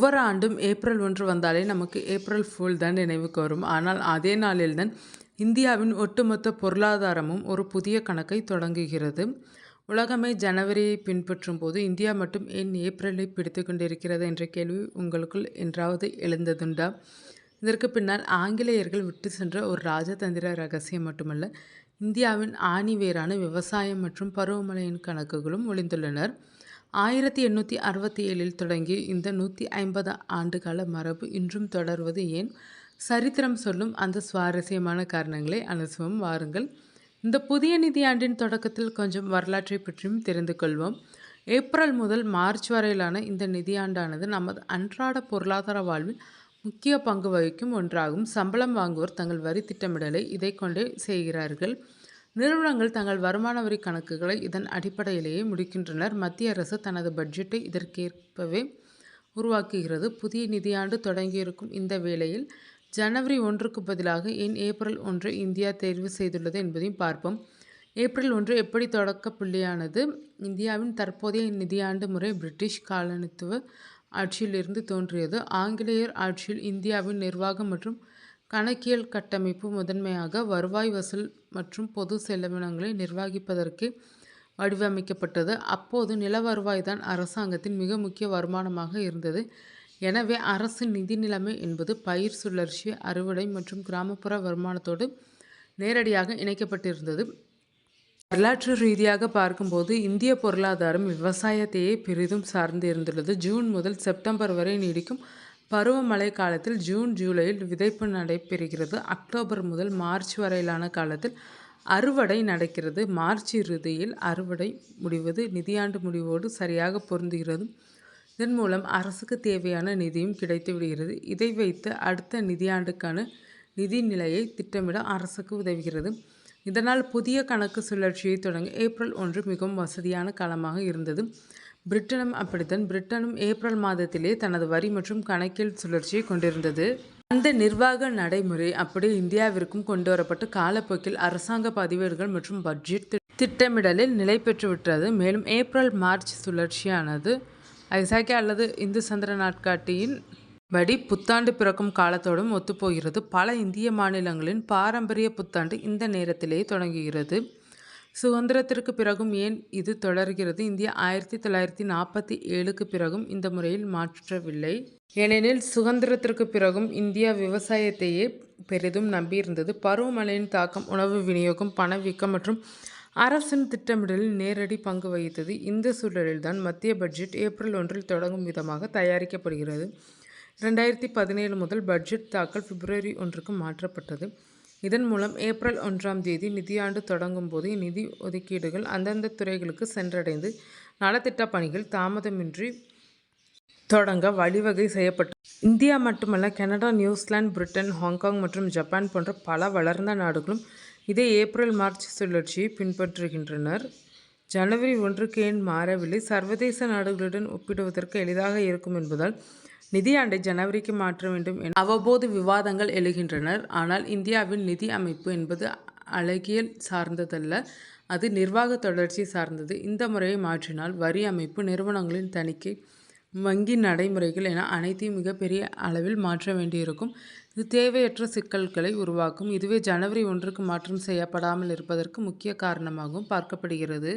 ஒவ்வொரு ஆண்டும் ஏப்ரல் 1 வந்தாலே நமக்கு ஏப்ரல் ஃபூல் தான் நினைவுக்கு வரும். ஆனால் அதே நாளில்தான் இந்தியாவின் ஒட்டுமொத்த பொருளாதாரமும் ஒரு புதிய கணக்கை தொடங்குகிறது. உலகமே ஜனவரியை பின்பற்றும் போது இந்தியா மட்டும் ஏன் ஏப்ரலை பிடித்து கொண்டிருக்கிறது என்ற கேள்வி உங்களுக்குள் என்றாவது எழுந்ததுண்டா? இதற்கு பின்னால் ஆங்கிலேயர்கள் விட்டு சென்ற ஒரு ராஜதந்திர ரகசியம் மட்டுமல்ல, இந்தியாவின் ஆணிவேரான விவசாயம் மற்றும் பருவமழையின் கணக்குகளும் ஒளிந்துள்ளனர். 1867 தொடங்கி இந்த 150 ஆண்டுகால மரபு இன்றும் தொடர்வது ஏன்? சரித்திரம் சொல்லும் அந்த சுவாரஸ்யமான காரணங்களை அலசுவோம் வாருங்கள். இந்த புதிய நிதியாண்டின் தொடக்கத்தில் கொஞ்சம் வரலாற்றை பற்றியும் தெரிந்து கொள்வோம். ஏப்ரல் முதல் மார்ச் வரையிலான இந்த நிதியாண்டானது நமது அன்றாட பொருளாதார வாழ்வில் முக்கிய பங்கு வகிக்கும் ஒன்றாகும். சம்பளம் வாங்குவோர் தங்கள் வரி திட்டமிடலை இதை கொண்டே செய்கிறார்கள். நிறுவனங்கள் தங்கள் வருமான வரி கணக்குகளை இதன் அடிப்படையிலேயே முடிக்கின்றனர். மத்திய அரசு தனது பட்ஜெட்டை இதற்கேற்பவே உருவாக்குகிறது. புதிய நிதியாண்டு தொடங்கியிருக்கும் இந்த வேளையில் ஜனவரி 1க்கு பதிலாக ஏன் ஏப்ரல் 1 இந்தியா தேர்வு செய்துள்ளது என்பதையும் பார்ப்போம். ஏப்ரல் 1 எப்படி தொடக்க புள்ளியானது? இந்தியாவின் தற்போதைய நிதியாண்டு முறை பிரிட்டிஷ் காலனித்துவ ஆட்சியிலிருந்து தோன்றியது. ஆங்கிலேயர் ஆட்சியில் இந்தியாவின் நிர்வாகம் மற்றும் கணக்கியல் கட்டமைப்பு முதன்மையாக வருவாய் வசூல் மற்றும் பொது செலவினங்களை நிர்வகிப்பதற்கு வடிவமைக்கப்பட்டது. அப்போது நில வருவாய் தான் அரசாங்கத்தின் மிக முக்கிய வருமானமாக இருந்தது. எனவே அரசு நிதி நிலைமை என்பது பயிர் சுழற்சி, அறுவடை மற்றும் கிராமப்புற வருமானத்தோடு நேரடியாக இணைக்கப்பட்டிருந்தது. வரலாற்று ரீதியாக பார்க்கும்போது இந்திய பொருளாதாரம் விவசாயத்தையே பெரிதும் சார்ந்து இருந்துள்ளது. ஜூன் முதல் செப்டம்பர் வரை நீடிக்கும் பருவமழை காலத்தில் ஜூன் ஜூலையில் விதைப்பு நடைபெறுகிறது. அக்டோபர் முதல் மார்ச் வரையிலான காலத்தில் அறுவடை நடக்கிறது. மார்ச் இறுதியில் அறுவடை முடிவது நிதியாண்டு முடிவோடு சரியாக பொருந்துகிறது. இதன் மூலம் அரசுக்கு தேவையான நிதியும் கிடைத்து விடுகிறது. இதை வைத்து அடுத்த நிதியாண்டுக்கான நிதி நிலையை திட்டமிட அரசுக்கு உதவுகிறது. இதனால் புதிய கணக்கு சுழற்சியை தொடங்க ஏப்ரல் 1 மிகவும் வசதியான காலமாக இருந்தது. பிரிட்டனும் அப்படித்தான். பிரிட்டனும் ஏப்ரல் மாதத்திலே தனது வரி மற்றும் கணக்கியல் சுழற்சியை கொண்டிருந்தது. அந்த நிர்வாக நடைமுறை அப்படியே இந்தியாவிற்கும் கொண்டு வரப்பட்டு காலப்போக்கில் அரசாங்க பதிவேடுகள் மற்றும் பட்ஜெட் திட்டமிடலில் நிலை பெற்றுவிட்டது. மேலும் ஏப்ரல் மார்ச் சுழற்சியானது ஐசாக்கி அல்லது இந்து சந்திர நாட்காட்டியின் படி புத்தாண்டு பிறக்கும் காலத்தோடும் ஒத்துப்போகிறது. பல இந்திய மாநிலங்களின் பாரம்பரிய புத்தாண்டு இந்த நேரத்திலேயே தொடங்குகிறது. சுதந்திரத்திற்கு பிறகும் ஏன் இது தொடர்கிறது? இந்தியா 1947க்கு பிறகும் இந்த முறையில் மாற்றவில்லை. ஏனெனில் சுதந்திரத்திற்கு பிறகும் இந்தியா விவசாயத்தையே பெரிதும் நம்பியிருந்தது. பருவமழையின் தாக்கம், உணவு விநியோகம், பணவீக்கம் மற்றும் அரசின் திட்டமிடலில் நேரடி பங்கு வகித்தது. இந்த சூழலில்தான் மத்திய பட்ஜெட் ஏப்ரல் 1 தொடங்கும் விதமாக தயாரிக்கப்படுகிறது. 2017 முதல் பட்ஜெட் தாக்கல் பிப்ரவரி 1க்கு மாற்றப்பட்டது. இதன் மூலம் ஏப்ரல் 1ஆம் தேதி நிதியாண்டு தொடங்கும் போது நிதி ஒதுக்கீடுகள் அந்தந்த துறைகளுக்கு சென்றடைந்து நலத்திட்ட பணிகள் தாமதமின்றி தொடங்க வழிவகை செய்யப்பட்டது. இந்தியா மட்டுமல்ல, கனடா, நியூசிலாந்து, பிரிட்டன், ஹாங்காங் மற்றும் ஜப்பான் போன்ற பல வளர்ந்த நாடுகளும் இதே ஏப்ரல் மார்ச் சுழற்சியை பின்பற்றுகின்றனர். ஜனவரி 1க்கு ஏன் மாறவில்லை? சர்வதேச நாடுகளுடன் ஒப்பிடுவதற்கு எளிதாக இருக்கும் என்பதால் நிதியாண்டை ஜனவரிக்கு மாற்ற வேண்டும் என அவ்வப்போது விவாதங்கள் எழுகின்றனர். ஆனால் இந்தியாவின் நிதி அமைப்பு என்பது அழகியல் சார்ந்ததல்ல, அது நிர்வாக தொடர்ச்சி சார்ந்தது. இந்த முறையை மாற்றினால் வரி அமைப்பு, நிறுவனங்களின் தணிக்கை, வங்கி நடைமுறைகள் என அனைத்தையும் மிகப்பெரிய அளவில் மாற்ற வேண்டியிருக்கும். இது தேவையற்ற சிக்கல்களை உருவாக்கும். இதுவே ஜனவரி 1க்கு மாற்றம் செய்யப்படாமல் இருப்பதற்கு முக்கிய காரணமாகவும் பார்க்கப்படுகிறது.